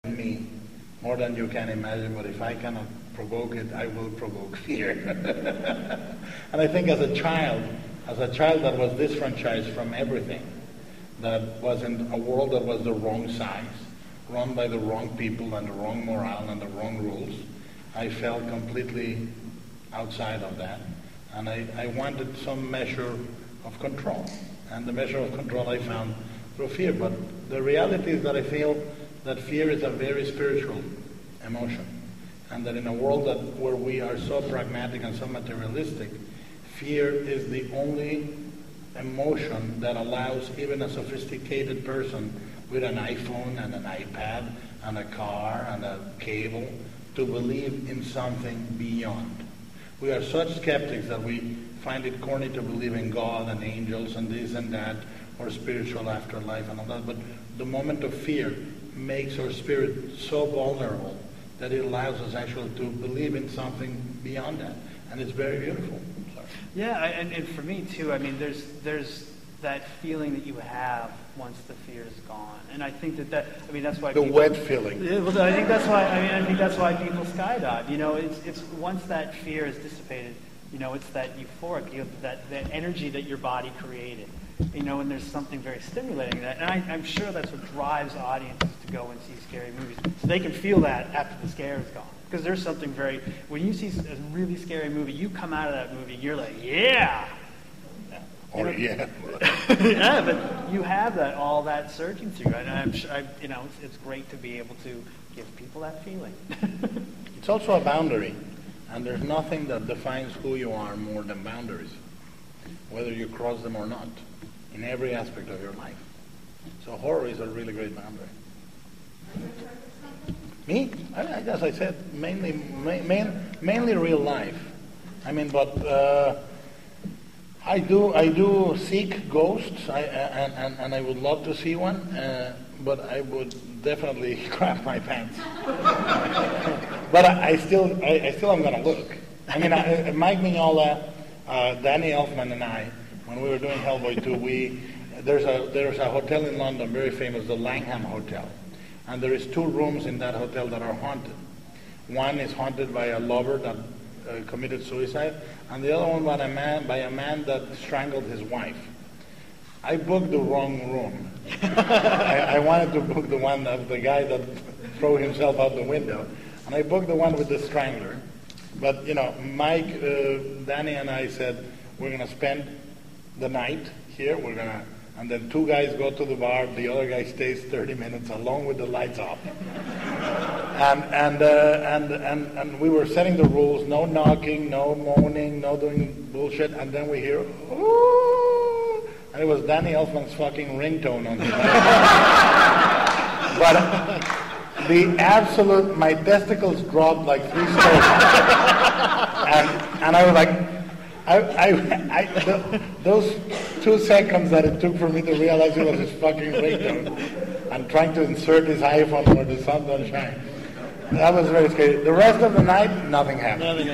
me more than you can imagine, but if I cannot provoke it, I will provoke fear. And I think as a child that was disfranchised from everything, that was in a world that was the wrong size, run by the wrong people and the wrong morale and the wrong rules, I felt completely outside of that. And I wanted some measure of control. And the measure of control I found through fear. But the reality is that I feel that fear is a very spiritual emotion. And that in a world where we are so pragmatic and so materialistic, fear is the only emotion that allows even a sophisticated person with an iPhone and an iPad and a car and a cable to believe in something beyond. We are such skeptics that we find it corny to believe in God and angels and this and that, or spiritual afterlife and all that. But the moment of fear makes our spirit so vulnerable that it allows us actually to believe in something beyond that. And it's very beautiful. Sorry. Yeah, and for me too, I mean, there's that feeling that you have once the fear is gone. And I think that's why the wet feeling. Yeah, well, I think that's why people skydive. You know, it's once that fear is dissipated, you know, it's that euphoric, that energy that your body created. You know, and there's something very stimulating in that. And I'm sure that's what drives audiences to go and see scary movies. So they can feel that after the scare is gone. Because there's something when you see a really scary movie, you come out of that movie, you're like, yeah! Or yeah. Yeah, but you have all that surging through. And I'm sure, it's great to be able to give people that feeling. It's also a boundary. And there's nothing that defines who you are more than boundaries, whether you cross them or not, in every aspect of your life. So horror is a really great boundary. Me? As I said, mainly real life. I mean, but I do seek ghosts, and I would love to see one, but I would definitely crap my pants. But I still am going to look. I mean, Mike Mignola, Danny Elfman, and I, when we were doing Hellboy 2, there's a hotel in London, very famous, the Langham Hotel. And there is 2 rooms in that hotel that are haunted. One is haunted by a lover that committed suicide, and the other one by a man that strangled his wife. I booked the wrong room. I wanted to book the one of the guy that threw himself out the window, and I booked the one with the strangler. But Mike, Danny, and I said we're going to spend the night here. And then 2 guys go to the bar. The other guy stays 30 minutes alone with the lights off. And we were setting the rules: no knocking, no moaning, no doing bullshit. And then we hear, ooh, and it was Danny Elfman's fucking ringtone on his But my testicles dropped like 3 stories. And I was like, those 2 seconds that it took for me to realize it was his fucking ringtone and trying to insert his iPhone where the sun don't shine. That was very scary. The rest of the night, nothing happened.